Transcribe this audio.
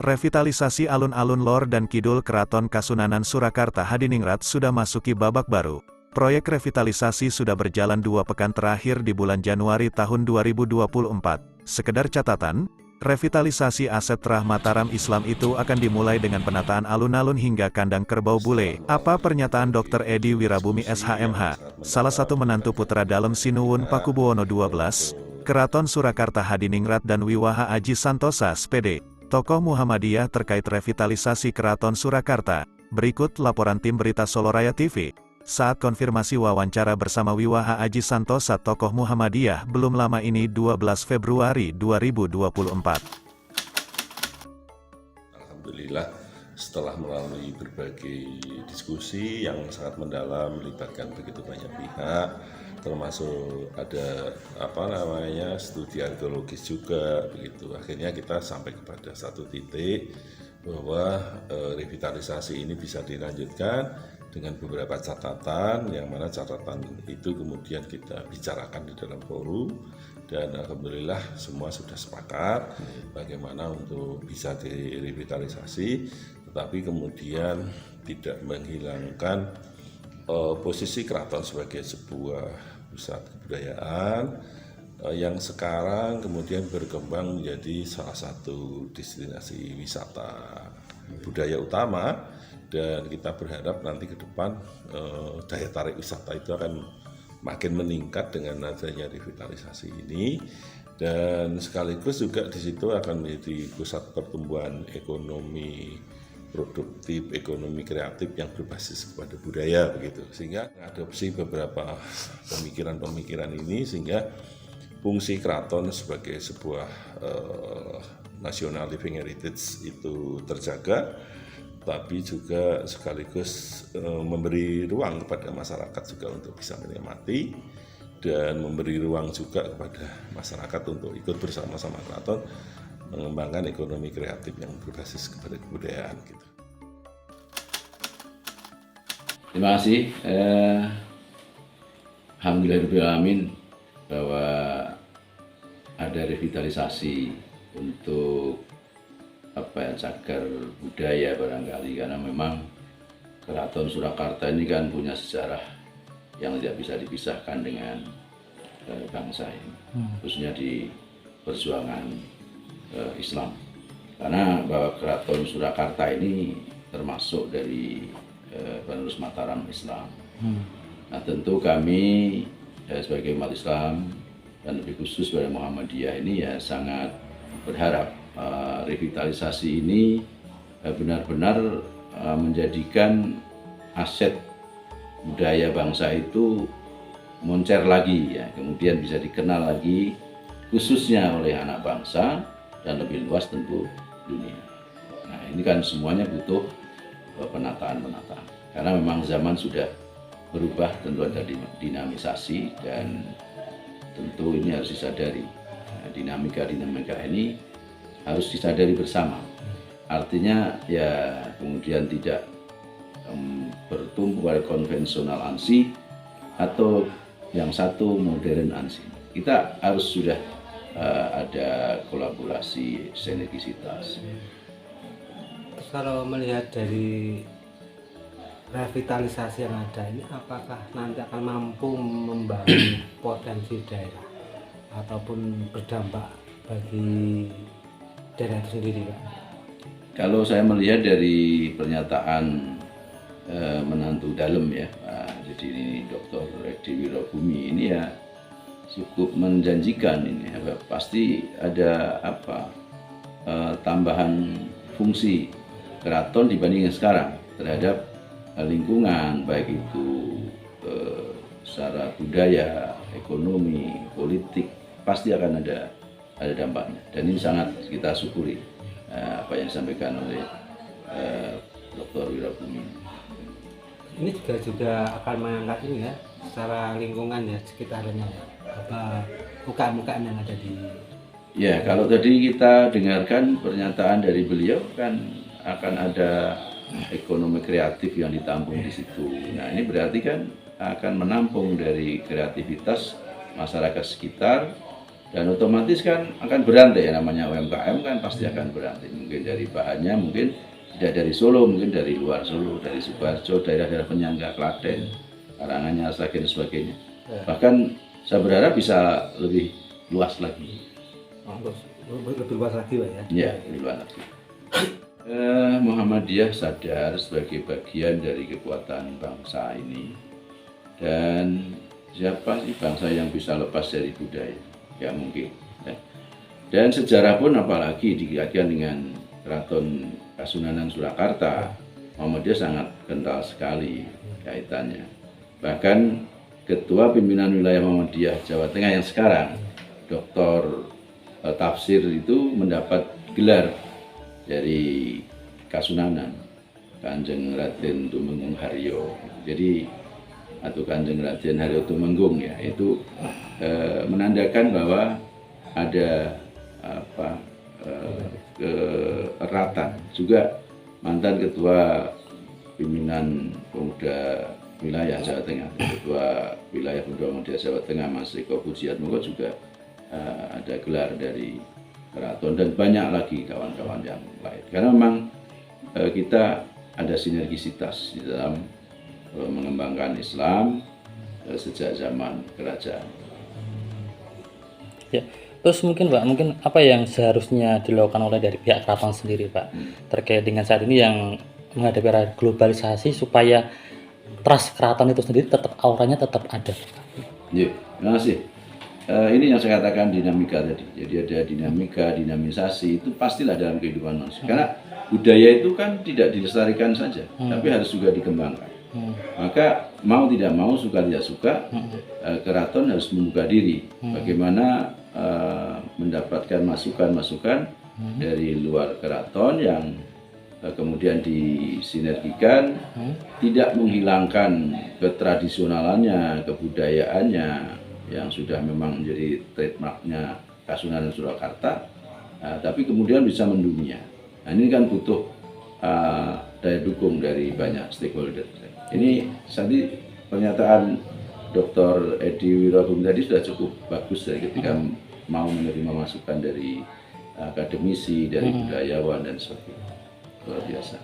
Revitalisasi alun-alun lor dan kidul Keraton Kasunanan Surakarta Hadiningrat sudah masuki babak baru. Proyek revitalisasi sudah berjalan 2 pekan terakhir di bulan Januari tahun 2024. Sekedar catatan, revitalisasi aset Trah Mataram Islam itu akan dimulai dengan penataan alun-alun hingga kandang kerbau bule. Apa pernyataan Dr. Edi Wirabumi SHMH, salah satu menantu putra dalam Sinuwun Pakubuwono XII, Keraton Surakarta Hadiningrat dan Wiwaha Aji Santosa SPD, tokoh Muhammadiyah terkait revitalisasi Keraton Surakarta. Berikut laporan tim berita Soloraya TV. Saat konfirmasi wawancara bersama Wiwaha Aji Santosa tokoh Muhammadiyah belum lama ini 12 Februari 2024. Alhamdulillah setelah melalui berbagai diskusi yang sangat mendalam melibatkan begitu banyak pihak, termasuk ada studi arkeologis juga begitu. Akhirnya kita sampai kepada satu titik bahwa revitalisasi ini bisa dilanjutkan dengan beberapa catatan, yang mana catatan itu kemudian kita bicarakan di dalam forum, dan alhamdulillah semua sudah sepakat bagaimana untuk bisa direvitalisasi, tetapi kemudian tidak menghilangkan posisi keraton sebagai sebuah pusat kebudayaan yang sekarang kemudian berkembang menjadi salah satu destinasi wisata budaya utama. Dan kita berharap nanti ke depan daya tarik wisata itu akan makin meningkat dengan adanya revitalisasi ini, dan sekaligus juga di situ akan menjadi pusat pertumbuhan ekonomi produktif, ekonomi kreatif yang berbasis kepada budaya begitu. Sehingga mengadopsi beberapa pemikiran-pemikiran ini sehingga fungsi keraton sebagai sebuah national living heritage itu terjaga, tapi juga sekaligus memberi ruang kepada masyarakat juga untuk bisa menikmati, dan memberi ruang juga kepada masyarakat untuk ikut bersama-sama keraton mengembangkan ekonomi kreatif yang berbasis kepada kebudayaan gitu. Terima kasih. Alhamdulillahirrahmanirrahim bahwa ada revitalisasi untuk cagar budaya barangkali, karena memang Keraton Surakarta ini kan punya sejarah yang tidak bisa dipisahkan dengan bangsa ini, khususnya di perjuangan Islam. Karena bahwa Keraton Surakarta ini termasuk dari penerus Mataram Islam. Nah, tentu kami sebagai umat Islam dan lebih khusus pada Muhammadiyah ini ya sangat berharap revitalisasi ini benar-benar menjadikan aset budaya bangsa itu moncer lagi ya, kemudian bisa dikenal lagi khususnya oleh anak bangsa dan lebih luas tentu dunia. Nah, ini kan semuanya butuh penataan-penataan, karena memang zaman sudah berubah, tentu ada dinamisasi, dan tentu ini harus disadari. Dinamika ini harus disadari bersama. Artinya ya kemudian tidak bertumpu pada konvensional ANSI atau yang satu modern ANSI. Kita harus sudah ada kolaborasi, sinergisitas. Kalau melihat dari revitalisasi yang ada ini, apakah nanti akan mampu membangun potensi daerah ataupun berdampak bagi daerah itu sendiri, Pak? Kalau saya melihat dari pernyataan menantu dalam ya, jadi ini Dr. Edi Wirabumi ini ya cukup menjanjikan ini. Pasti ada tambahan fungsi keraton dibanding yang sekarang terhadap lingkungan, baik itu secara budaya, ekonomi, politik, pasti akan ada dampaknya, dan ini sangat kita syukuri apa yang disampaikan oleh Dr. Wirabumi. Ini juga akan mengangkat ini ya, secara lingkungan ya, sekitarnya ya, UKM-UKM yang ada di. Ya, kalau tadi kita dengarkan pernyataan dari beliau kan akan ada ekonomi kreatif yang ditampung di situ. Nah, ini berarti kan akan menampung dari kreativitas masyarakat sekitar dan otomatis kan akan berantai ya, namanya UMKM kan pasti akan berantai, mungkin dari bahannya mungkin tidak dari Solo, mungkin dari luar Solo, dari Sukoharjo, daerah-daerah penyangga Klaten, Karanganyar, Sragen dan sebagainya. Bahkan saya berharap bisa lebih luas lagi. Lebih luas lagi Pak ya? Ya, lebih luas lagi. Muhammadiyah sadar sebagai bagian dari kekuatan bangsa ini, dan siapa sih bangsa yang bisa lepas dari budaya? Ya mungkin. Dan sejarah pun apalagi dikaitkan dengan Keraton Kasunanan Surakarta, Muhammadiyah sangat kental sekali kaitannya. Bahkan Ketua Pimpinan Wilayah Muhammadiyah Jawa Tengah yang sekarang, Dr. Tafsir itu mendapat gelar dari Kasunanan, Kanjeng Raden Tumenggung Haryo. Jadi atau Kanjeng Raden Haryo Tumenggung ya, itu menandakan bahwa ada keeratan. Juga mantan Ketua Pimpinan Pemuda Wilayah Jawa Tengah, Ketua Wilayah Pemuda Muhammadiyah Jawa Tengah Mas Eko Pujiatmoko juga ada gelar dari keraton, dan banyak lagi kawan-kawan yang lain. Karena memang kita ada sinergisitas di dalam mengembangkan Islam sejak zaman kerajaan. Ya, terus mungkin Pak, mungkin apa yang seharusnya dilakukan oleh dari pihak keraton sendiri Pak terkait dengan saat ini yang menghadapi era globalisasi supaya trust keraton itu sendiri tetap auranya tetap ada. Ya, terima kasih. Ini yang saya katakan dinamika tadi. Jadi ada dinamika, dinamisasi itu pastilah dalam kehidupan manusia. Karena budaya itu kan tidak dilestarikan saja, tapi harus juga dikembangkan. Maka mau tidak mau, suka tidak suka, keraton harus membuka diri. Bagaimana mendapatkan masukan-masukan dari luar keraton yang kemudian disinergikan, tidak menghilangkan ketradisionalannya, kebudayaannya yang sudah memang menjadi trademarknya Kasunanan Surakarta, tapi kemudian bisa mendunia. Nah, ini kan butuh daya dukung dari banyak stakeholder. Ini tadi pernyataan Dr. Edi Wirabumi tadi sudah cukup bagus dari ketika mau menerima masukan dari akademisi, dari budayawan dan sebagainya. Luar biasa.